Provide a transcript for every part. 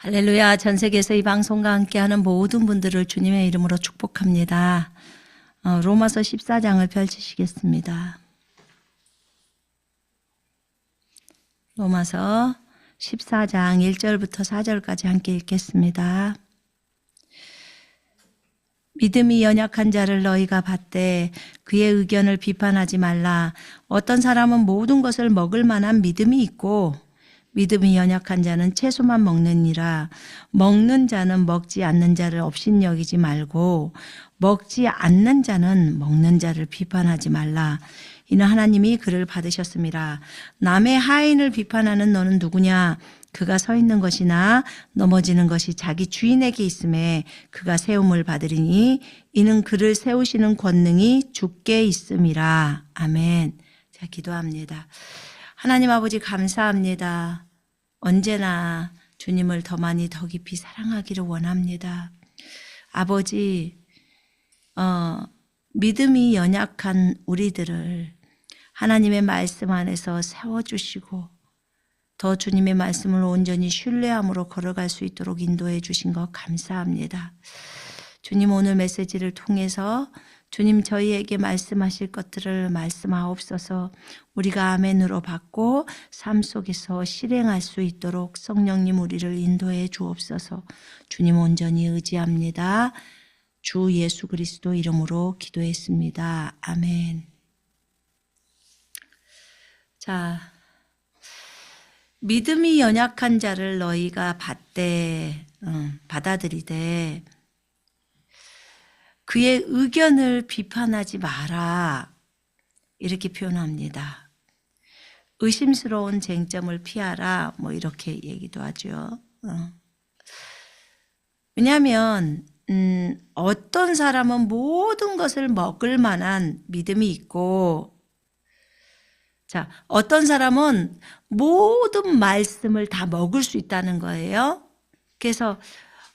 할렐루야. 전 세계에서 이 방송과 함께하는 모든 분들을 주님의 이름으로 축복합니다. 로마서 14장을 펼치시겠습니다. 로마서 14장 1절부터 4절까지 함께 읽겠습니다. 믿음이 연약한 자를 너희가 받되 그의 의견을 비판하지 말라. 어떤 사람은 모든 것을 먹을 만한 믿음이 있고 믿음이 연약한 자는 채소만 먹느니라. 먹는 자는 먹지 않는 자를 업신여기지 말고 먹지 않는 자는 먹는 자를 비판하지 말라. 이는 하나님이 그를 받으셨음이라. 남의 하인을 비판하는 너는 누구냐? 그가 서 있는 것이나 넘어지는 것이 자기 주인에게 있음에 그가 세움을 받으리니 이는 그를 세우시는 권능이 주께 있음이라. 아멘. 자, 기도합니다. 하나님 아버지 감사합니다. 언제나 주님을 더 많이 더 깊이 사랑하기를 원합니다. 아버지, 믿음이 연약한 우리들을 하나님의 말씀 안에서 세워주시고 더 주님의 말씀을 온전히 신뢰함으로 걸어갈 수 있도록 인도해 주신 것 감사합니다. 주님, 오늘 메시지를 통해서 주님 저희에게 말씀하실 것들을 말씀하옵소서. 우리가 아멘으로 받고 삶 속에서 실행할 수 있도록 성령님 우리를 인도해 주옵소서. 주님 온전히 의지합니다. 주 예수 그리스도 이름으로 기도했습니다. 아멘. 자, 믿음이 연약한 자를 너희가 받아들이되 그의 의견을 비판하지 마라. 이렇게 표현합니다. 의심스러운 쟁점을 피하라. 이렇게 얘기도 하죠. 왜냐하면 어떤 사람은 모든 것을 먹을 만한 믿음이 있고, 자, 어떤 사람은 모든 말씀을 다 먹을 수 있다는 거예요. 그래서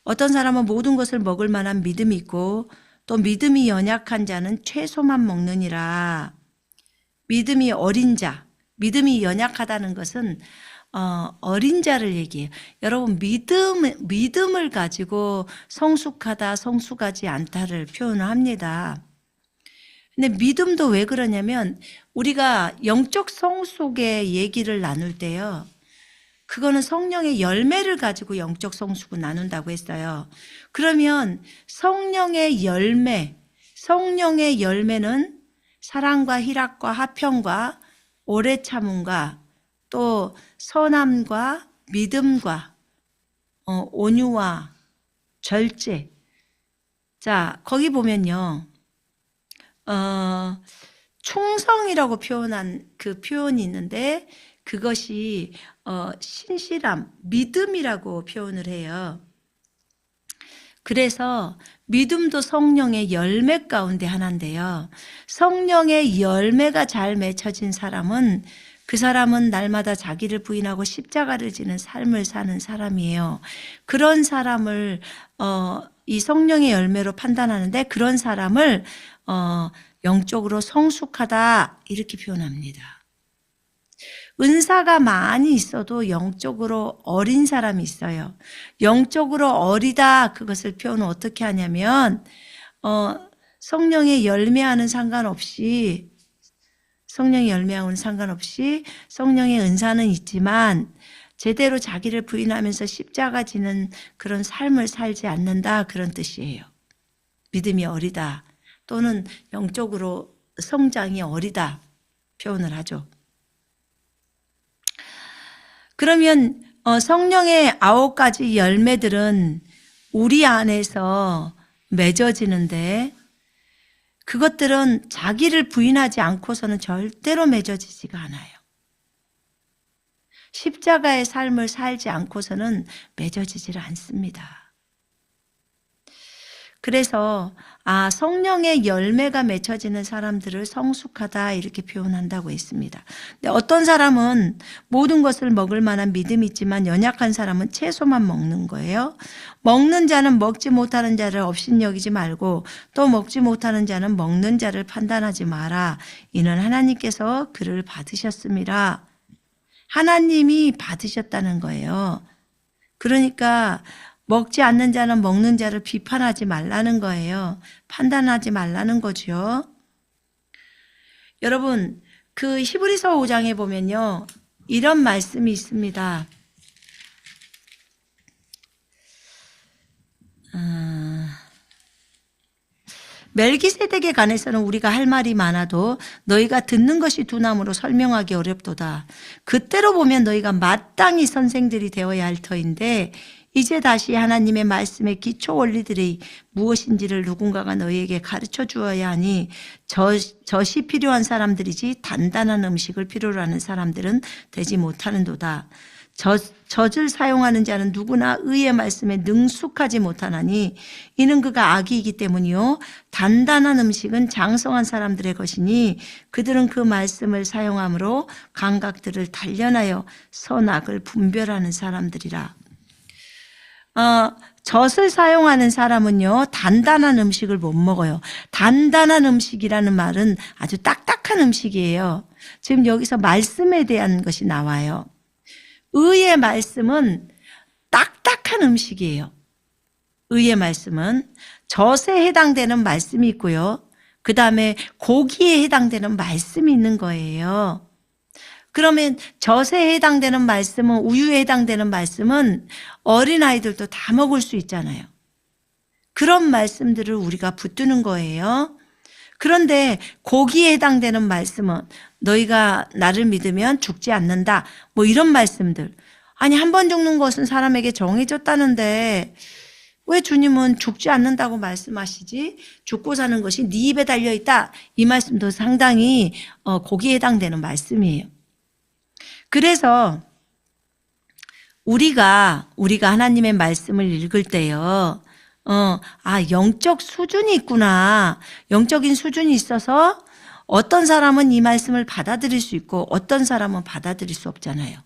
어떤 사람은 모든 것을 먹을 만한 믿음이 있고 또 믿음이 연약한 자는 채소만 먹느니라. 믿음이 어린 자, 믿음이 연약하다는 것은 어린 자를 얘기해요. 여러분, 믿음을 가지고 성숙하다, 성숙하지 않다를 표현을 합니다. 근데 믿음도 왜 그러냐면 우리가 영적 성숙의 얘기를 나눌 때요. 그거는 성령의 열매를 가지고 영적 성숙을 나눈다고 했어요. 그러면 성령의 열매는 사랑과 희락과 화평과 오래 참음과 또 선함과 믿음과 온유와 절제. 자, 거기 보면요. 충성이라고 표현한 그 표현이 있는데 그것이 신실함, 믿음이라고 표현을 해요. 그래서 믿음도 성령의 열매 가운데 하나인데요. 성령의 열매가 잘 맺혀진 사람은 그 사람은 날마다 자기를 부인하고 십자가를 지는 삶을 사는 사람이에요. 그런 사람을 이 성령의 열매로 판단하는데 그런 사람을 영적으로 성숙하다 이렇게 표현합니다. 은사가 많이 있어도 영적으로 어린 사람이 있어요. 영적으로 어리다 그것을 표현을 어떻게 하냐면 성령의 열매와는 상관없이 성령의 은사는 있지만 제대로 자기를 부인하면서 십자가 지는 그런 삶을 살지 않는다 그런 뜻이에요. 믿음이 어리다 또는 영적으로 성장이 어리다 표현을 하죠. 그러면 성령의 9가지 열매들은 우리 안에서 맺어지는데 그것들은 자기를 부인하지 않고서는 절대로 맺어지지가 않아요. 십자가의 삶을 살지 않고서는 맺어지질 않습니다. 그래서 성령의 열매가 맺혀지는 사람들을 성숙하다 이렇게 표현한다고 했습니다. 근데 어떤 사람은 모든 것을 먹을 만한 믿음이 있지만 연약한 사람은 채소만 먹는 거예요. 먹는 자는 먹지 못하는 자를 업신여기지 말고 또 먹지 못하는 자는 먹는 자를 판단하지 마라. 이는 하나님께서 그를 받으셨음이라. 하나님이 받으셨다는 거예요. 그러니까 먹지 않는 자는 먹는 자를 비판하지 말라는 거예요. 판단하지 말라는 거죠. 여러분, 그 히브리서 5장에 보면요, 이런 말씀이 있습니다. 멜기세덱에 관해서는 우리가 할 말이 많아도 너희가 듣는 것이 두나무로 설명하기 어렵도다. 그때로 보면 너희가 마땅히 선생들이 되어야 할 터인데 이제 다시 하나님의 말씀의 기초 원리들이 무엇인지를 누군가가 너희에게 가르쳐 주어야 하니 젖이 필요한 사람들이지 단단한 음식을 필요로 하는 사람들은 되지 못하는도다. 젖을 사용하는 자는 누구나 의의 말씀에 능숙하지 못하나니 이는 그가 악이기 때문이요 단단한 음식은 장성한 사람들의 것이니 그들은 그 말씀을 사용함으로 감각들을 단련하여 선악을 분별하는 사람들이라. 젖을 사용하는 사람은요 단단한 음식을 못 먹어요. 단단한 음식이라는 말은 아주 딱딱한 음식이에요. 지금 여기서 말씀에 대한 것이 나와요. 의의 말씀은 딱딱한 음식이에요. 의의 말씀은 젖에 해당되는 말씀이 있고요. 그 다음에 고기에 해당되는 말씀이 있는 거예요. 그러면 젖에 해당되는 말씀은, 우유에 해당되는 말씀은 어린아이들도 다 먹을 수 있잖아요. 그런 말씀들을 우리가 붙드는 거예요. 그런데 고기에 해당되는 말씀은 너희가 나를 믿으면 죽지 않는다. 뭐 이런 말씀들. 아니, 한 번 죽는 것은 사람에게 정해졌다는데 왜 주님은 죽지 않는다고 말씀하시지? 죽고 사는 것이 네 입에 달려있다. 이 말씀도 상당히 고기에 해당되는 말씀이에요. 그래서 우리가 하나님의 말씀을 읽을 때요. 영적 수준이 있구나. 영적인 수준이 있어서 어떤 사람은 이 말씀을 받아들일 수 있고 어떤 사람은 받아들일 수 없잖아요.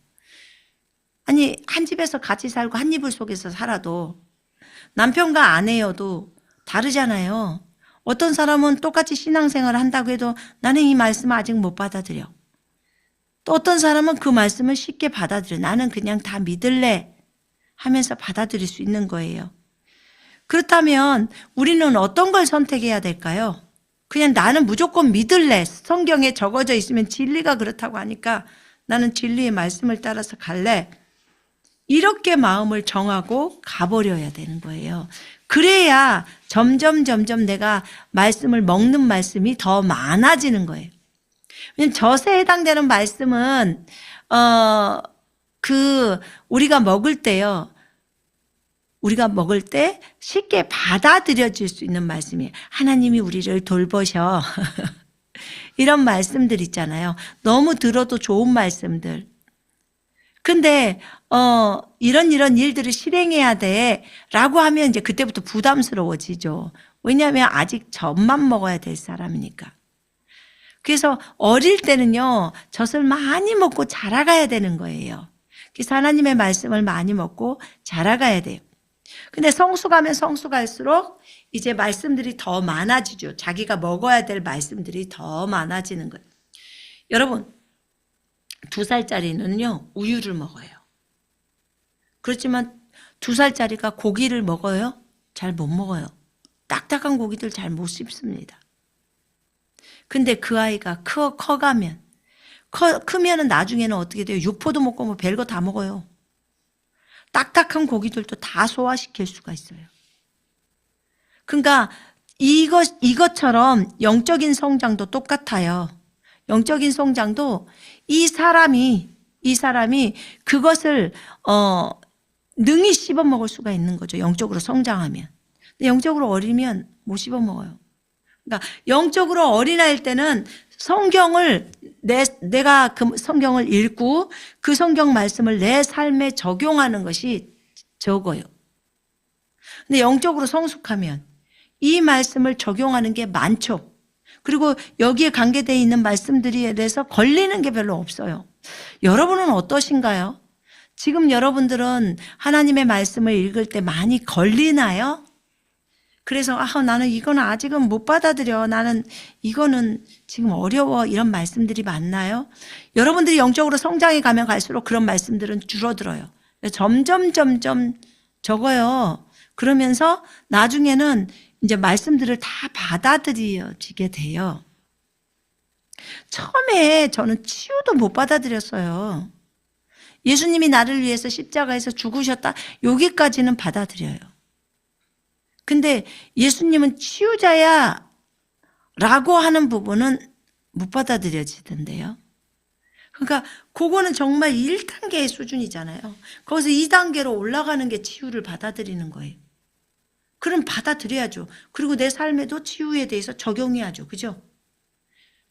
아니, 한 집에서 같이 살고 한 이불 속에서 살아도 남편과 아내여도 다르잖아요. 어떤 사람은 똑같이 신앙생활을 한다고 해도 나는 이 말씀을 아직 못 받아들여. 또 어떤 사람은 그 말씀을 쉽게 받아들여. 나는 그냥 다 믿을래 하면서 받아들일 수 있는 거예요. 그렇다면 우리는 어떤 걸 선택해야 될까요? 그냥 나는 무조건 믿을래. 성경에 적어져 있으면 진리가 그렇다고 하니까 나는 진리의 말씀을 따라서 갈래. 이렇게 마음을 정하고 가버려야 되는 거예요. 그래야 점점 내가 말씀을 먹는 말씀이 더 많아지는 거예요. 왜냐면 젖에 해당되는 말씀은 우리가 먹을 때요. 우리가 먹을 때 쉽게 받아들여질 수 있는 말씀이에요. 하나님이 우리를 돌보셔. 이런 말씀들 있잖아요. 너무 들어도 좋은 말씀들. 근데 이런 일들을 실행해야 돼 라고 하면 이제 그때부터 부담스러워지죠. 왜냐하면 아직 젖만 먹어야 될 사람이니까. 그래서 어릴 때는요, 젖을 많이 먹고 자라가야 되는 거예요. 그래서 하나님의 말씀을 많이 먹고 자라가야 돼요. 근데 성수 가면 성수 갈수록 이제 말씀들이 더 많아지죠. 자기가 먹어야 될 말씀들이 더 많아지는 거예요. 여러분, 2살짜리는요, 우유를 먹어요. 그렇지만 2살짜리가 고기를 먹어요? 잘 못 먹어요. 딱딱한 고기들 잘 못 씹습니다. 근데 그 아이가 커가면, 크면은 나중에는 어떻게 돼요? 육포도 먹고 뭐 별거 다 먹어요. 딱딱한 고기들도 다 소화시킬 수가 있어요. 그러니까 이것처럼 영적인 성장도 똑같아요. 영적인 성장도 이 사람이 그것을 능히 씹어 먹을 수가 있는 거죠. 영적으로 성장하면. 근데 영적으로 어리면 못 씹어 먹어요. 그러니까 영적으로 어린아이일 때는 성경을 내가 그 성경을 읽고 그 성경 말씀을 내 삶에 적용하는 것이 적어요. 근데 영적으로 성숙하면 이 말씀을 적용하는 게 많죠. 그리고 여기에 관계되어 있는 말씀들에 대해서 걸리는 게 별로 없어요. 여러분은 어떠신가요? 지금 여러분들은 하나님의 말씀을 읽을 때 많이 걸리나요? 그래서 나는 이거는 아직은 못 받아들여. 나는 이거는 지금 어려워. 이런 말씀들이 많나요? 여러분들이 영적으로 성장해 가면 갈수록 그런 말씀들은 줄어들어요. 점점 적어요. 그러면서 나중에는 이제 말씀들을 다 받아들여지게 돼요. 처음에 저는 치유도 못 받아들였어요. 예수님이 나를 위해서 십자가에서 죽으셨다. 여기까지는 받아들여요. 근데 예수님은 치유자야 라고 하는 부분은 못 받아들여지던데요. 그러니까 그거는 정말 1단계의 수준이잖아요. 거기서 2단계로 올라가는 게 치유를 받아들이는 거예요. 그럼 받아들여야죠. 그리고 내 삶에도 치유에 대해서 적용해야죠. 그죠?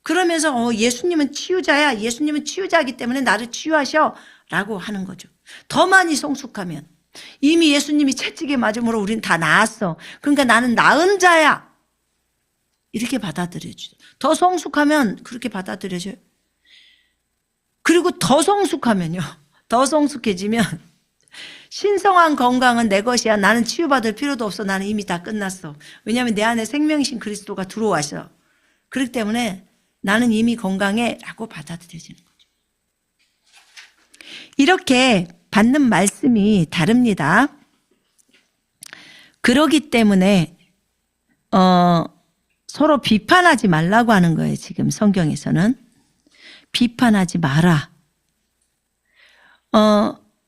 그러면서 예수님은 치유자야. 예수님은 치유자이기 때문에 나를 치유하셔 라고 하는 거죠. 더 많이 성숙하면 이미 예수님이 채찍에 맞음으로 우린 다 나았어. 그러니까 나는 나은 자야. 이렇게 받아들여줘요. 더 성숙하면 그렇게 받아들여줘요. 그리고 더 성숙하면요. 더 성숙해지면 신성한 건강은 내 것이야. 나는 치유받을 필요도 없어. 나는 이미 다 끝났어. 왜냐하면 내 안에 생명이신 그리스도가 들어와서. 그렇기 때문에 나는 이미 건강해 라고 받아들여지는 거죠. 이렇게 받는 말씀이 다릅니다. 그러기 때문에 서로 비판하지 말라고 하는 거예요. 지금 성경에서는. 비판하지 마라.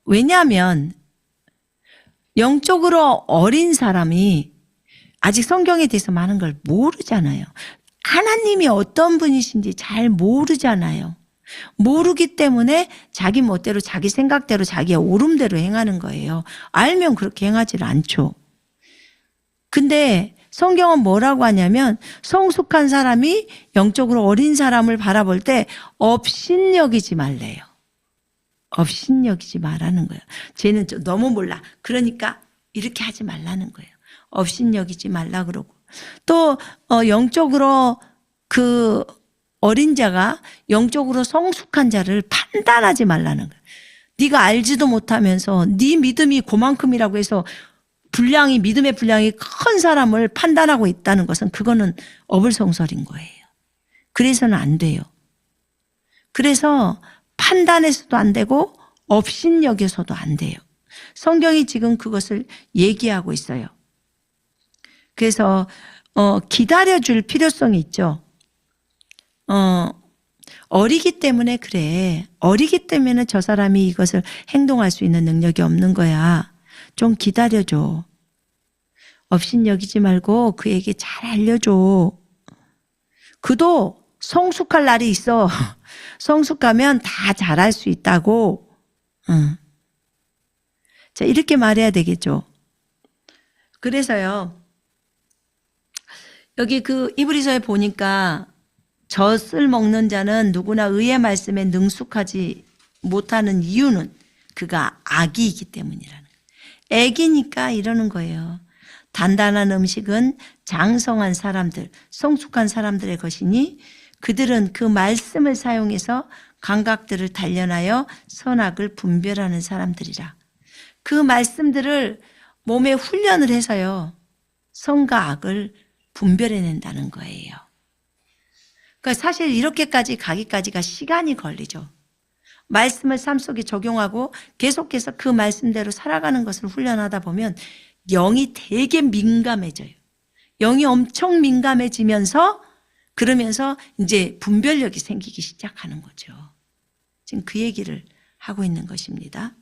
왜냐하면 영적으로 어린 사람이 아직 성경에 대해서 많은 걸 모르잖아요. 하나님이 어떤 분이신지 잘 모르잖아요. 모르기 때문에 자기 멋대로 자기 생각대로 자기의 오름대로 행하는 거예요. 알면 그렇게 행하지 않죠. 근데 성경은 뭐라고 하냐면 성숙한 사람이 영적으로 어린 사람을 바라볼 때 업신여기지 말래요. 업신여기지 말라는 거예요. 쟤는 좀 너무 몰라. 그러니까 이렇게 하지 말라는 거예요. 업신여기지 말라 그러고. 또 영적으로 그 어린 자가 영적으로 성숙한 자를 판단하지 말라는 거예요. 네가 알지도 못하면서 네 믿음이 그만큼이라고 해서 믿음의 분량이 큰 사람을 판단하고 있다는 것은 그거는 어불성설인 거예요. 그래서는 안 돼요. 그래서 판단해서도 안 되고 업신여겨서도 안 돼요. 성경이 지금 그것을 얘기하고 있어요. 그래서 기다려줄 필요성이 있죠. 어리기 때문에 그래. 어리기 때문에 저 사람이 이것을 행동할 수 있는 능력이 없는 거야. 좀 기다려줘. 업신여기지 말고 그에게 잘 알려줘. 그도 성숙할 날이 있어. 성숙하면 다 잘할 수 있다고. 자, 이렇게 말해야 되겠죠. 그래서요. 여기 그 이브리서에 보니까 젖을 먹는 자는 누구나 의의 말씀에 능숙하지 못하는 이유는 그가 악이기 때문이라는 거예요. 애기니까 이러는 거예요. 단단한 음식은 장성한 사람들, 성숙한 사람들의 것이니 그들은 그 말씀을 사용해서 감각들을 단련하여 선악을 분별하는 사람들이라. 그 말씀들을 몸에 훈련을 해서요. 선과 악을 분별해낸다는 거예요. 그러니까 사실 이렇게까지 가기까지가 시간이 걸리죠. 말씀을 삶 속에 적용하고 계속해서 그 말씀대로 살아가는 것을 훈련하다 보면 영이 되게 민감해져요. 영이 엄청 민감해지면서 그러면서 이제 분별력이 생기기 시작하는 거죠. 지금 그 얘기를 하고 있는 것입니다.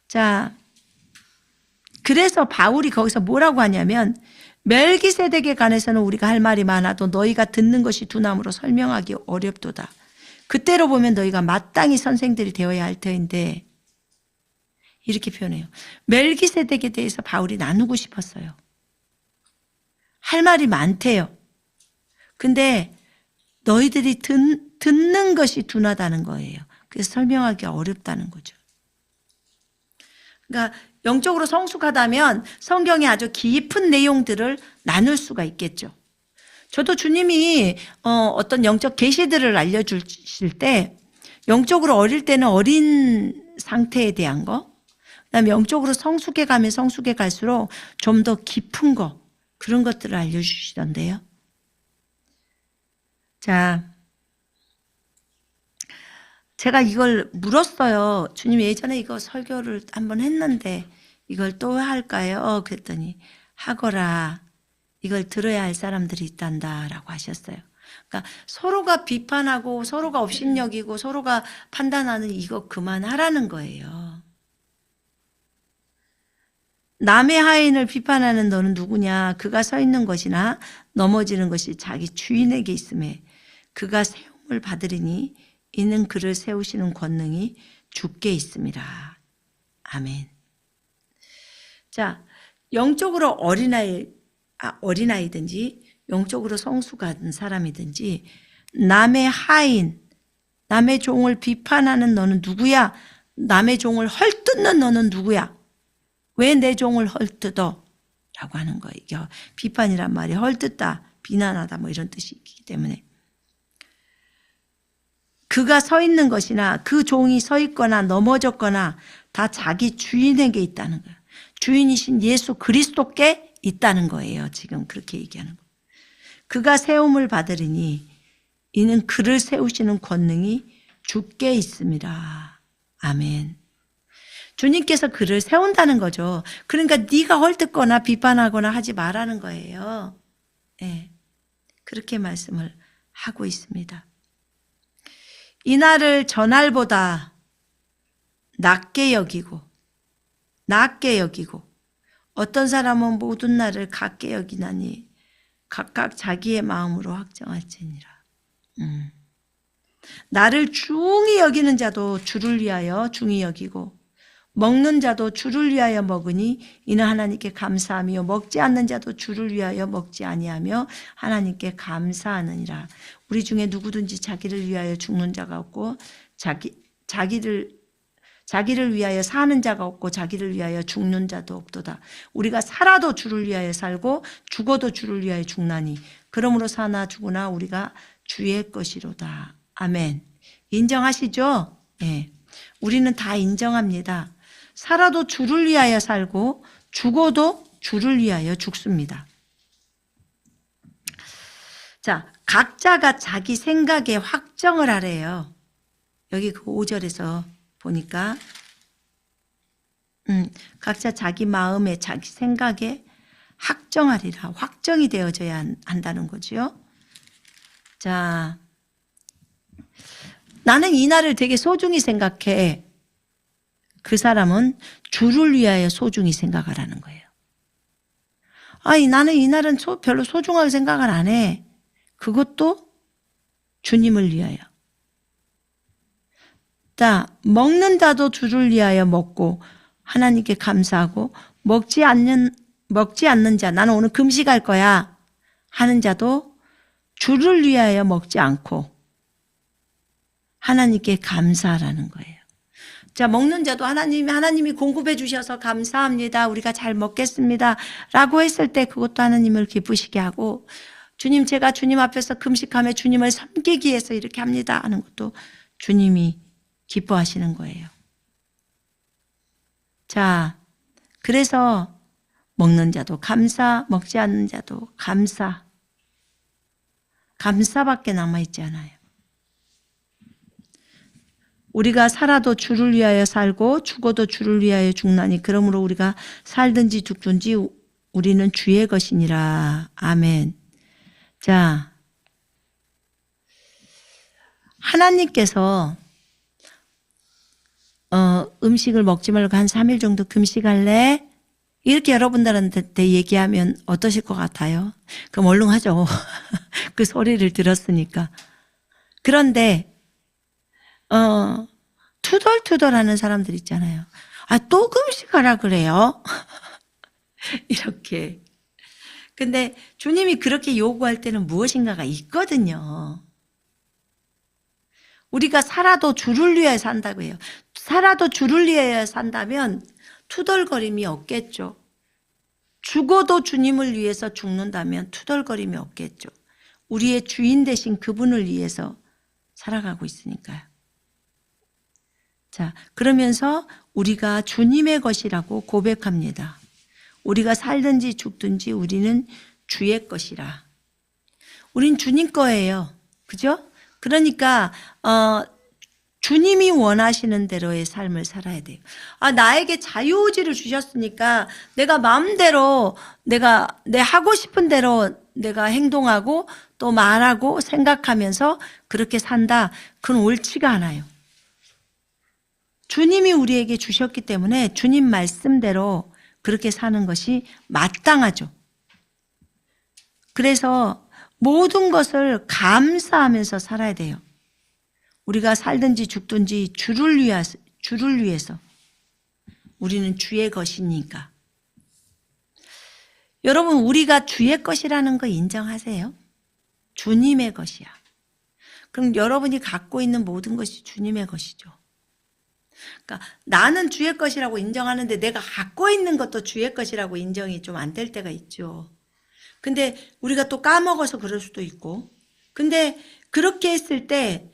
자, 그래서 바울이 거기서 뭐라고 하냐면 멜기세덱에 관해서는 우리가 할 말이 많아도 너희가 듣는 것이 두나무로 설명하기 어렵도다. 그때로 보면 너희가 마땅히 선생들이 되어야 할 터인데 이렇게 표현해요. 멜기세덱에 대해서 바울이 나누고 싶었어요. 할 말이 많대요. 근데 너희들이 듣는 것이 둔하다는 거예요. 그래서 설명하기 어렵다는 거죠. 그러니까 영적으로 성숙하다면 성경의 아주 깊은 내용들을 나눌 수가 있겠죠. 저도 주님이 어떤 영적 계시들을 알려주실 때 영적으로 어릴 때는 어린 상태에 대한 거, 그다음에 영적으로 성숙해 가면 성숙해 갈수록 좀 더 깊은 거, 그런 것들을 알려주시던데요. 자, 제가 이걸 물었어요. 주님, 예전에 이거 설교를 한번 했는데 이걸 또 할까요? 그랬더니 하거라. 이걸 들어야 할 사람들이 있단다 라고 하셨어요. 그러니까 서로가 비판하고 서로가 업신여기고 서로가 판단하는 이거 그만하라는 거예요. 남의 하인을 비판하는 너는 누구냐? 그가 서 있는 것이나 넘어지는 것이 자기 주인에게 있음에 그가 세움을 받으리니 이는 그를 세우시는 권능이 주께 있습니다. 아멘. 자, 영적으로 어린아이든지 영적으로 성수가 된 사람이든지 남의 하인, 남의 종을 비판하는 너는 누구야? 남의 종을 헐뜯는 너는 누구야? 왜 내 종을 헐뜯어? 라고 하는 거예요. 이게 비판이란 말이 헐뜯다, 비난하다 뭐 이런 뜻이 있기 때문에 그가 서 있는 것이나 그 종이 서 있거나 넘어졌거나 다 자기 주인에게 있다는 거예요. 주인이신 예수 그리스도께 있다는 거예요. 지금 그렇게 얘기하는 거예요. 그가 세움을 받으리니 이는 그를 세우시는 권능이 주께 있습니다. 아멘. 주님께서 그를 세운다는 거죠. 그러니까 네가 헐뜯거나 비판하거나 하지 말라는 거예요. 네, 그렇게 말씀을 하고 있습니다. 이날을 전날보다 낮게 여기고 어떤 사람은 모든 날을 같게 여기나니 각각 자기의 마음으로 확정할지니라. 나를 중히 여기는 자도 주를 위하여 중히 여기고 먹는 자도 주를 위하여 먹으니 이는 하나님께 감사하며 먹지 않는 자도 주를 위하여 먹지 아니하며 하나님께 감사하느니라. 우리 중에 누구든지 자기를 위하여 죽는 자가 없고 자기를 위하여 사는 자가 없고 자기를 위하여 죽는 자도 없도다. 우리가 살아도 주를 위하여 살고 죽어도 주를 위하여 죽나니 그러므로 사나 죽으나 우리가 주의 것이로다. 아멘. 인정하시죠? 네. 우리는 다 인정합니다. 살아도 주를 위하여 살고 죽어도 주를 위하여 죽습니다. 자, 각자가 자기 생각에 확정을 하래요. 여기 그 5절에서 보니까 각자 자기 마음에 자기 생각에 확정하리라. 확정이 되어져야 한다는 거죠. 자, 나는 이 날을 되게 소중히 생각해. 그 사람은 주를 위하여 소중히 생각을 하는 거예요. 아니, 나는 이 날은 별로 소중하게 생각을 안 해. 그것도 주님을 위하여. 자, 먹는 자도 주를 위하여 먹고 하나님께 감사하고 먹지 않는 자, 나는 오늘 금식할 거야 하는 자도 주를 위하여 먹지 않고 하나님께 감사하라는 거예요. 자, 먹는 자도 하나님이 공급해 주셔서 감사합니다. 우리가 잘 먹겠습니다. 라고 했을 때 그것도 하나님을 기쁘시게 하고 주님, 제가 주님 앞에서 금식하며 주님을 섬기기 위해서 이렇게 합니다 하는 것도 주님이 기뻐하시는 거예요. 자, 그래서 먹는 자도 감사, 먹지 않는 자도 감사밖에 남아있지 않아요. 우리가 살아도 주를 위하여 살고 죽어도 주를 위하여 죽나니 그러므로 우리가 살든지 죽든지 우리는 주의 것이니라. 아멘. 자, 하나님께서 음식을 먹지 말고 한 3일 정도 금식할래? 이렇게 여러분들한테 얘기하면 어떠실 것 같아요? 그럼 얼른 하죠. 그 소리를 들었으니까. 그런데 투덜투덜하는 사람들 있잖아요. 아, 또 금식하라 그래요? 이렇게. 근데 주님이 그렇게 요구할 때는 무엇인가가 있거든요. 우리가 살아도 주를 위하여 산다고 해요. 살아도 주를 위하여 산다면 투덜거림이 없겠죠. 죽어도 주님을 위해서 죽는다면 투덜거림이 없겠죠. 우리의 주인 되신 그분을 위해서 살아가고 있으니까요. 자, 그러면서 우리가 주님의 것이라고 고백합니다. 우리가 살든지 죽든지 우리는 주의 것이라. 우린 주님 거예요. 그죠? 그러니까 주님이 원하시는 대로의 삶을 살아야 돼요. 나에게 자유의지를 주셨으니까 내가 마음대로 내 하고 싶은 대로 내가 행동하고 또 말하고 생각하면서 그렇게 산다. 그건 옳지가 않아요. 주님이 우리에게 주셨기 때문에 주님 말씀대로 그렇게 사는 것이 마땅하죠. 그래서 모든 것을 감사하면서 살아야 돼요. 우리가 살든지 죽든지 주를 위해서. 우리는 주의 것이니까. 여러분, 우리가 주의 것이라는 거 인정하세요? 주님의 것이야. 그럼 여러분이 갖고 있는 모든 것이 주님의 것이죠. 그러니까 나는 주의 것이라고 인정하는데 내가 갖고 있는 것도 주의 것이라고 인정이 좀 안 될 때가 있죠. 근데 우리가 또 까먹어서 그럴 수도 있고. 근데 그렇게 했을 때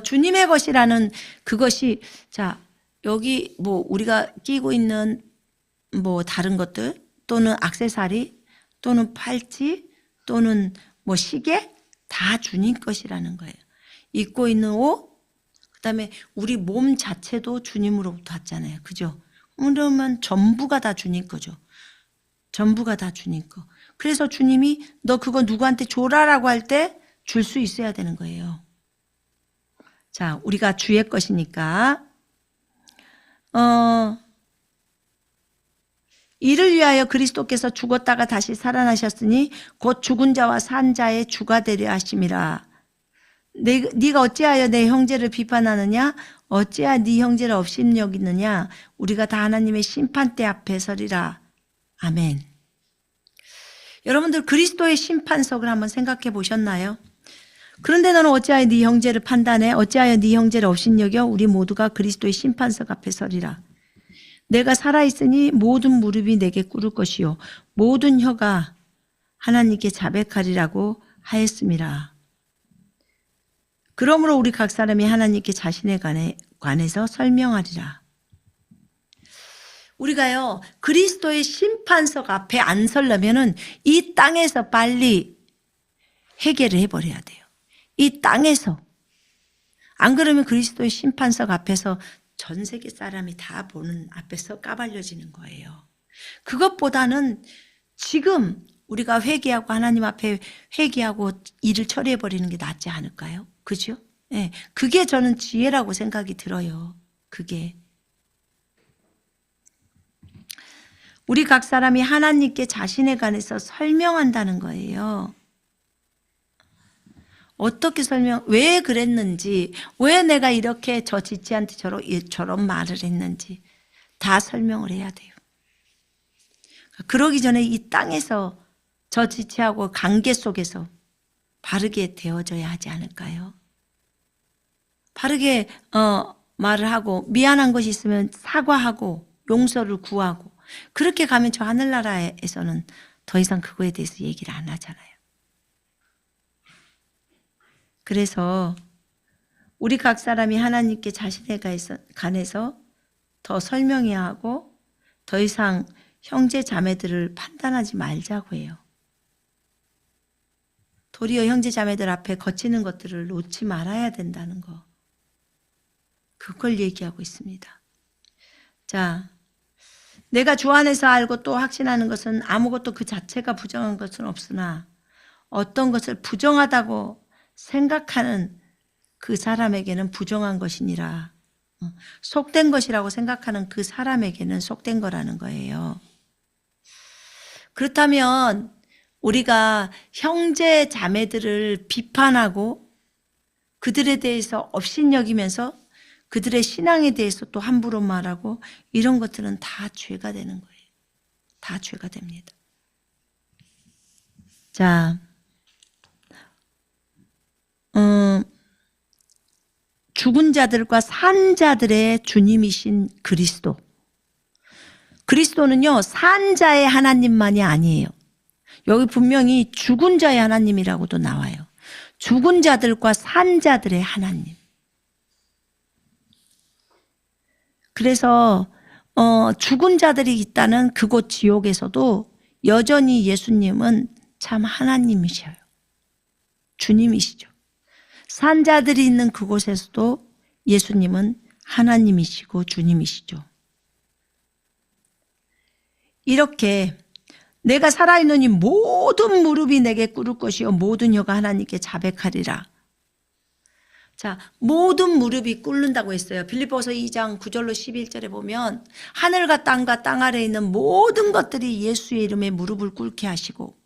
주님의 것이라는 그것이, 자, 여기 뭐 우리가 끼고 있는 뭐 다른 것들 또는 액세서리 또는 팔찌 또는 뭐 시계 다 주님 것이라는 거예요. 입고 있는 옷, 그다음에 우리 몸 자체도 주님으로부터 왔잖아요. 그죠? 그러면 전부가 다 주님 거죠. 전부가 다 주님 거. 그래서 주님이 너 그거 누구한테 줘라라고 할 때 줄 수 있어야 되는 거예요. 자, 우리가 주의 것이니까 이를 위하여 그리스도께서 죽었다가 다시 살아나셨으니 곧 죽은 자와 산 자의 주가 되려 하심이라. 네가 어찌하여 내 형제를 비판하느냐? 어찌하여 네 형제를 업신여기느냐? 우리가 다 하나님의 심판대 앞에 서리라. 아멘. 여러분들 그리스도의 심판석을 한번 생각해 보셨나요? 그런데 너는 어찌하여 네 형제를 판단해? 어찌하여 네 형제를 업신여겨? 우리 모두가 그리스도의 심판석 앞에 서리라. 내가 살아있으니 모든 무릎이 내게 꿇을 것이요 모든 혀가 하나님께 자백하리라고 하였음이라. 그러므로 우리 각 사람이 하나님께 자신에 관해서 설명하리라. 우리가요, 그리스도의 심판석 앞에 안 서려면은 이 땅에서 빨리 해결을 해버려야 돼요. 이 땅에서. 안 그러면 그리스도의 심판석 앞에서 전 세계 사람이 다 보는 앞에서 까발려지는 거예요. 그것보다는 지금 우리가 회개하고 하나님 앞에 회개하고 일을 처리해버리는 게 낫지 않을까요? 그죠? 네. 그게 저는 지혜라고 생각이 들어요. 그게. 우리 각 사람이 하나님께 자신에 관해서 설명한다는 거예요. 어떻게 왜 그랬는지, 왜 내가 이렇게 저 지체한테 저런 말을 했는지 다 설명을 해야 돼요. 그러기 전에 이 땅에서 저 지체하고 관계 속에서 바르게 되어져야 하지 않을까요? 바르게 말을 하고 미안한 것이 있으면 사과하고 용서를 구하고 그렇게 가면 저 하늘나라에서는 더 이상 그거에 대해서 얘기를 안 하잖아요. 그래서 우리 각 사람이 하나님께 자신에 관해서 더 설명해야 하고 더 이상 형제 자매들을 판단하지 말자고 해요. 도리어 형제 자매들 앞에 거치는 것들을 놓지 말아야 된다는 거. 그걸 얘기하고 있습니다. 자, 내가 주 안에서 알고 또 확신하는 것은 아무것도 그 자체가 부정한 것은 없으나 어떤 것을 부정하다고 생각하는 그 사람에게는 부정한 것이니라. 속된 것이라고 생각하는 그 사람에게는 속된 거라는 거예요. 그렇다면 우리가 형제 자매들을 비판하고 그들에 대해서 업신여기면서 그들의 신앙에 대해서 또 함부로 말하고 이런 것들은 다 죄가 되는 거예요. 다 죄가 됩니다. 자, 죽은 자들과 산 자들의 주님이신 그리스도. 그리스도는요, 산 자의 하나님만이 아니에요. 여기 분명히 죽은 자의 하나님이라고도 나와요. 죽은 자들과 산 자들의 하나님. 그래서 죽은 자들이 있다는 그곳 지옥에서도 여전히 예수님은 참 하나님이셔요. 주님이시죠. 산 자들이 있는 그곳에서도 예수님은 하나님이시고 주님이시죠. 이렇게 내가 살아있노니 모든 무릎이 내게 꿇을 것이요 모든 혀가 하나님께 자백하리라. 자, 모든 무릎이 꿇는다고 했어요. 빌립보서 2장 9절로 11절에 보면 하늘과 땅과 땅 아래에 있는 모든 것들이 예수의 이름에 무릎을 꿇게 하시고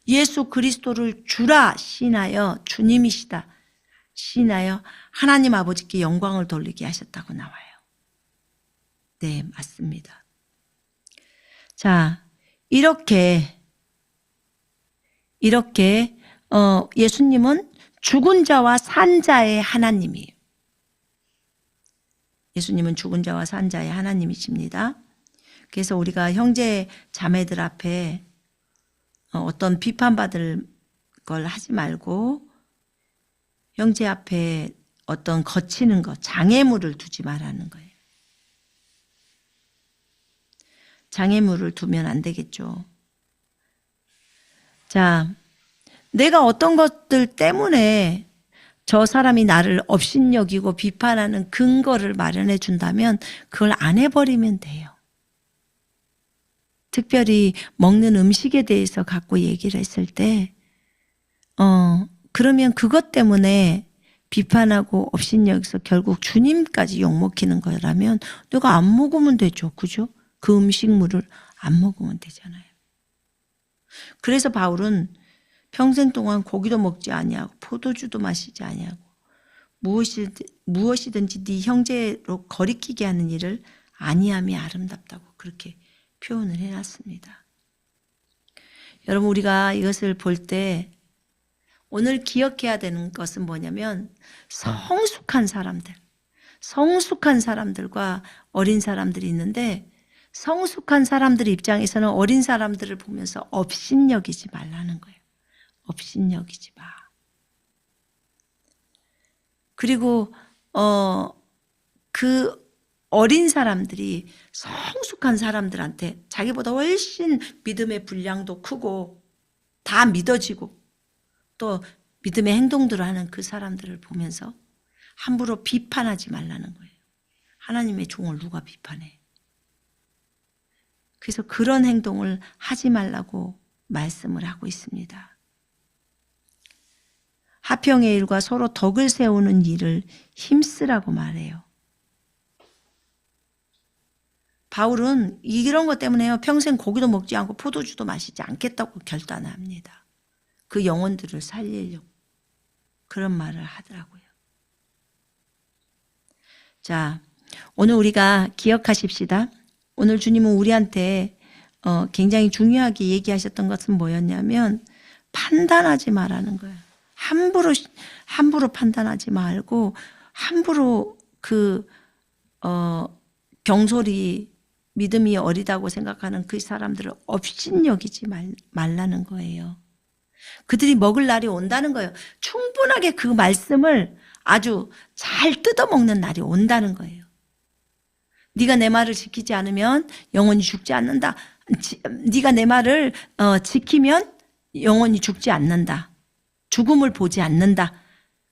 예수 그리스도를 주라 신하여 주님이시다 신하여 하나님 아버지께 영광을 돌리게 하셨다고 나와요. 네, 맞습니다. 자, 이렇게 예수님은 죽은 자와 산 자의 하나님이에요. 예수님은 죽은 자와 산 자의 하나님이십니다. 그래서 우리가 형제 자매들 앞에 어떤 비판받을 걸 하지 말고 형제 앞에 어떤 거치는 것, 장애물을 두지 말라는 거예요. 장애물을 두면 안 되겠죠. 자, 내가 어떤 것들 때문에 저 사람이 나를 업신여기고 비판하는 근거를 마련해 준다면 그걸 안 해버리면 돼요. 특별히 먹는 음식에 대해서 갖고 얘기를 했을 때 그러면 그것 때문에 비판하고 업신여기서 결국 주님까지 욕먹히는 거라면 내가 안 먹으면 되죠. 그죠? 그 음식물을 안 먹으면 되잖아요. 그래서 바울은 평생 동안 고기도 먹지 아니하고 포도주도 마시지 아니하고 무엇이든지 네 형제로 거리끼게 하는 일을 아니함이 아름답다고 그렇게 표현을 해놨습니다. 여러분 우리가 이것을 볼 때 오늘 기억해야 되는 것은 뭐냐면 성숙한 사람들과 어린 사람들이 있는데 성숙한 사람들 입장에서는 어린 사람들을 보면서 업신여기지 말라는 거예요. 업신여기지 마. 그리고 그 어린 사람들이 성숙한 사람들한테 자기보다 훨씬 믿음의 분량도 크고 다 믿어지고 또 믿음의 행동들을 하는 그 사람들을 보면서 함부로 비판하지 말라는 거예요. 하나님의 종을 누가 비판해? 그래서 그런 행동을 하지 말라고 말씀을 하고 있습니다. 화평의 일과 서로 덕을 세우는 일을 힘쓰라고 말해요. 바울은 이런 것 때문에요. 평생 고기도 먹지 않고 포도주도 마시지 않겠다고 결단합니다. 그 영혼들을 살리려고 그런 말을 하더라고요. 자, 오늘 우리가 기억하십시다. 오늘 주님은 우리한테 굉장히 중요하게 얘기하셨던 것은 뭐였냐면 판단하지 말라는 거예요. 함부로 판단하지 말고 함부로 경솔히 믿음이 어리다고 생각하는 그 사람들을 업신여기지 말라는 거예요. 그들이 먹을 날이 온다는 거예요. 충분하게 그 말씀을 아주 잘 뜯어먹는 날이 온다는 거예요. 네가 내 말을 지키지 않으면 영원히 죽지 않는다. 네가 내 말을 지키면 영원히 죽지 않는다. 죽음을 보지 않는다.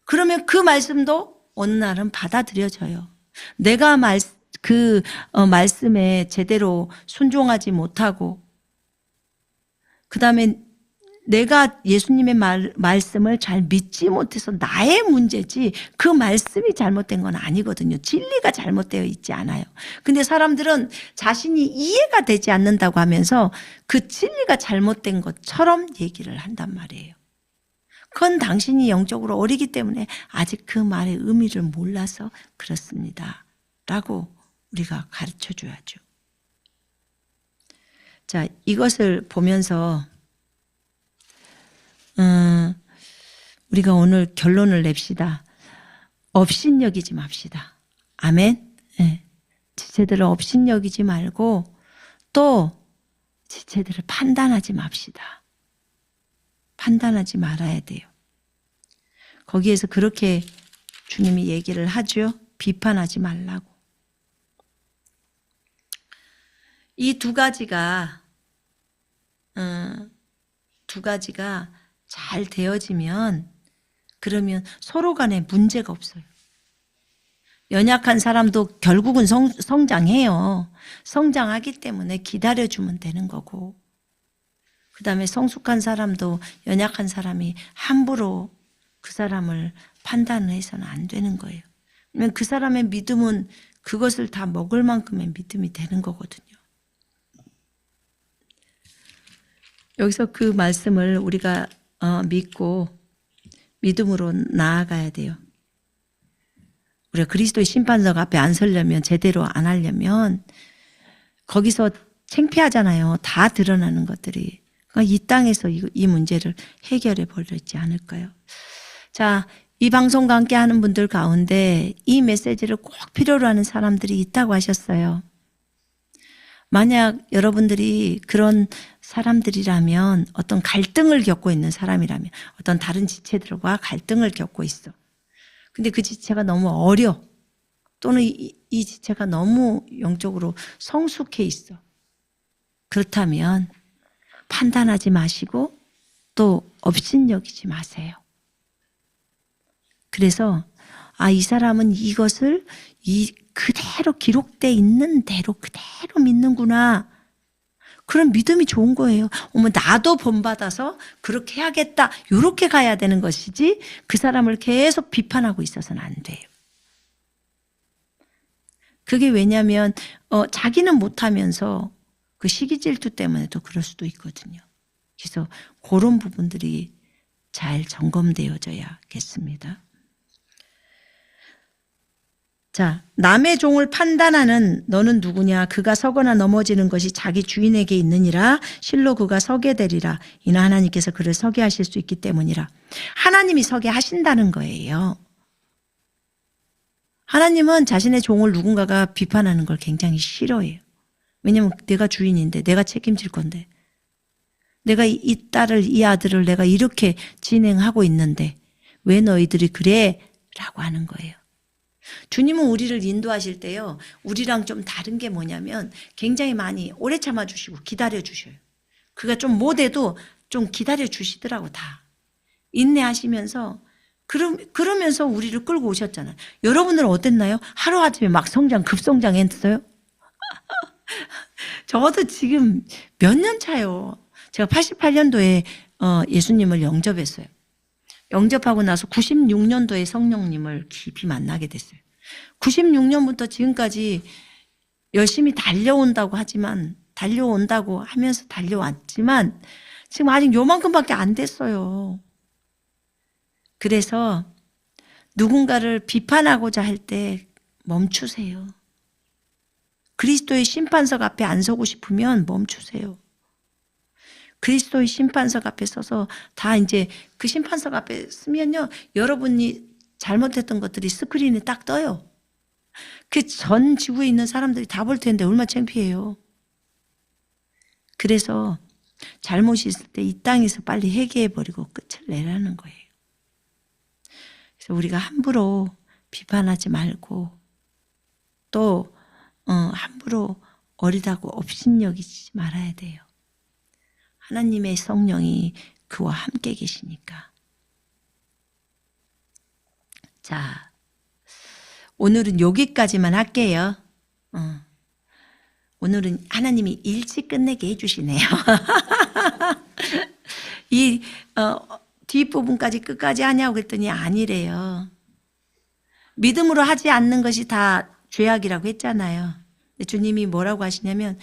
그러면 그 말씀도 어느 날은 받아들여져요. 내가 말씀에 제대로 순종하지 못하고 그 다음에 내가 예수님의 말씀을 잘 믿지 못해서 나의 문제지 그 말씀이 잘못된 건 아니거든요. 진리가 잘못되어 있지 않아요. 근데 사람들은 자신이 이해가 되지 않는다고 하면서 그 진리가 잘못된 것처럼 얘기를 한단 말이에요. 그건 당신이 영적으로 어리기 때문에 아직 그 말의 의미를 몰라서 그렇습니다. 라고 우리가 가르쳐 줘야죠. 자, 이것을 보면서 우리가 오늘 결론을 냅시다. 업신여기지 맙시다. 아멘. 네. 지체들을 업신여기지 말고 또 지체들을 판단하지 맙시다. 판단하지 말아야 돼요. 거기에서 그렇게 주님이 얘기를 하죠. 비판하지 말라고. 이 두 가지가 잘 되어지면 그러면 서로 간에 문제가 없어요. 연약한 사람도 결국은 성장해요. 성장하기 때문에 기다려주면 되는 거고, 그 다음에 성숙한 사람도 연약한 사람이 함부로 그 사람을 판단해서는 안 되는 거예요. 왜냐면 그 사람의 믿음은 그것을 다 먹을 만큼의 믿음이 되는 거거든요. 여기서 그 말씀을 우리가 믿고 믿음으로 나아가야 돼요. 우리가 그리스도의 심판석 앞에 안 서려면, 제대로 안 하려면 거기서 창피하잖아요. 다 드러나는 것들이. 그러니까 이 땅에서 이 문제를 해결해 버리지 않을까요? 자, 이 방송과 함께 하는 분들 가운데 이 메시지를 꼭 필요로 하는 사람들이 있다고 하셨어요. 만약 여러분들이 그런 사람들이라면, 어떤 갈등을 겪고 있는 사람이라면, 어떤 다른 지체들과 갈등을 겪고 있어. 근데 그 지체가 너무 어려, 또는 이 지체가 너무 영적으로 성숙해 있어. 그렇다면 판단하지 마시고 또 업신여기지 마세요. 그래서 이 사람은 이것을 그대로 기록되어 있는 대로 그대로 믿는구나. 그런 믿음이 좋은 거예요. 나도 본받아서 그렇게 해야겠다, 이렇게 가야 되는 것이지, 그 사람을 계속 비판하고 있어서는 안 돼요. 그게 왜냐하면 자기는 못하면서 그 시기 질투 때문에도 그럴 수도 있거든요. 그래서 그런 부분들이 잘 점검되어져야겠습니다. 자, 남의 종을 판단하는 너는 누구냐? 그가 서거나 넘어지는 것이 자기 주인에게 있느니라. 실로 그가 서게 되리라. 이는 하나님께서 그를 서게 하실 수 있기 때문이라. 하나님이 서게 하신다는 거예요. 하나님은 자신의 종을 누군가가 비판하는 걸 굉장히 싫어해요. 왜냐하면 내가 주인인데, 내가 책임질 건데, 내가 이 딸을, 이 아들을 내가 이렇게 진행하고 있는데 왜 너희들이 그래? 라고 하는 거예요. 주님은 우리를 인도하실 때요, 우리랑 좀 다른 게 뭐냐면 굉장히 많이 오래 참아주시고 기다려주셔요. 그가 좀 못해도 좀 기다려주시더라고. 다 인내하시면서 그러면서 우리를 끌고 오셨잖아요. 여러분들은 어땠나요? 하루아침에 막 급성장했어요? 저도 지금 몇 년 차요. 제가 88년도에 예수님을 영접했어요. 영접하고 나서 96년도에 성령님을 깊이 만나게 됐어요. 96년부터 지금까지 열심히 달려온다고 하면서 달려왔지만 지금 아직 요만큼밖에 안 됐어요. 그래서 누군가를 비판하고자 할 때 멈추세요. 그리스도의 심판석 앞에 안 서고 싶으면 멈추세요. 그리스도의 심판석 앞에 서서 다 이제 그 심판석 앞에 서면요, 여러분이 잘못했던 것들이 스크린에 딱 떠요. 그 전 지구에 있는 사람들이 다 볼 텐데 얼마나 창피해요. 그래서 잘못이 있을 때 이 땅에서 빨리 회개해버리고 끝을 내라는 거예요. 그래서 우리가 함부로 비판하지 말고 또 함부로 어리다고 업신여기지 말아야 돼요. 하나님의 성령이 그와 함께 계시니까. 자, 오늘은 여기까지만 할게요. 오늘은 하나님이 일찍 끝내게 해주시네요. 이 뒷부분까지 끝까지 하냐고 그랬더니 아니래요. 믿음으로 하지 않는 것이 다 죄악이라고 했잖아요. 주님이 뭐라고 하시냐면,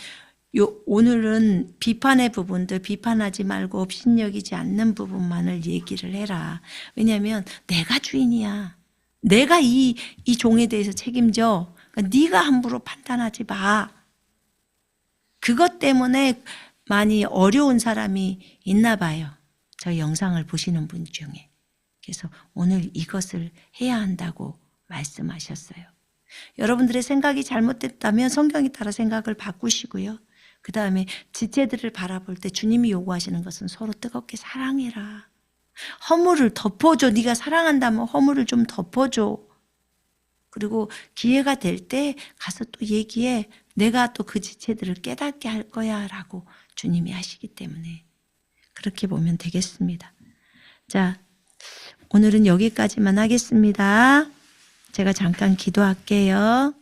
오늘은 비판의 부분들 비판하지 말고 업신여기지 않는 부분만을 얘기를 해라. 왜냐하면 내가 주인이야. 내가 이 종에 대해서 책임져. 그러니까 네가 함부로 판단하지 마. 그것 때문에 많이 어려운 사람이 있나 봐요. 저 영상을 보시는 분 중에. 그래서 오늘 이것을 해야 한다고 말씀하셨어요. 여러분들의 생각이 잘못됐다면 성경에 따라 생각을 바꾸시고요. 그 다음에 지체들을 바라볼 때 주님이 요구하시는 것은 서로 뜨겁게 사랑해라. 허물을 덮어줘. 네가 사랑한다면 허물을 좀 덮어줘. 그리고 기회가 될 때 가서 또 얘기해. 내가 또 그 지체들을 깨닫게 할 거야 라고 주님이 하시기 때문에 그렇게 보면 되겠습니다. 자, 오늘은 여기까지만 하겠습니다. 제가 잠깐 기도할게요.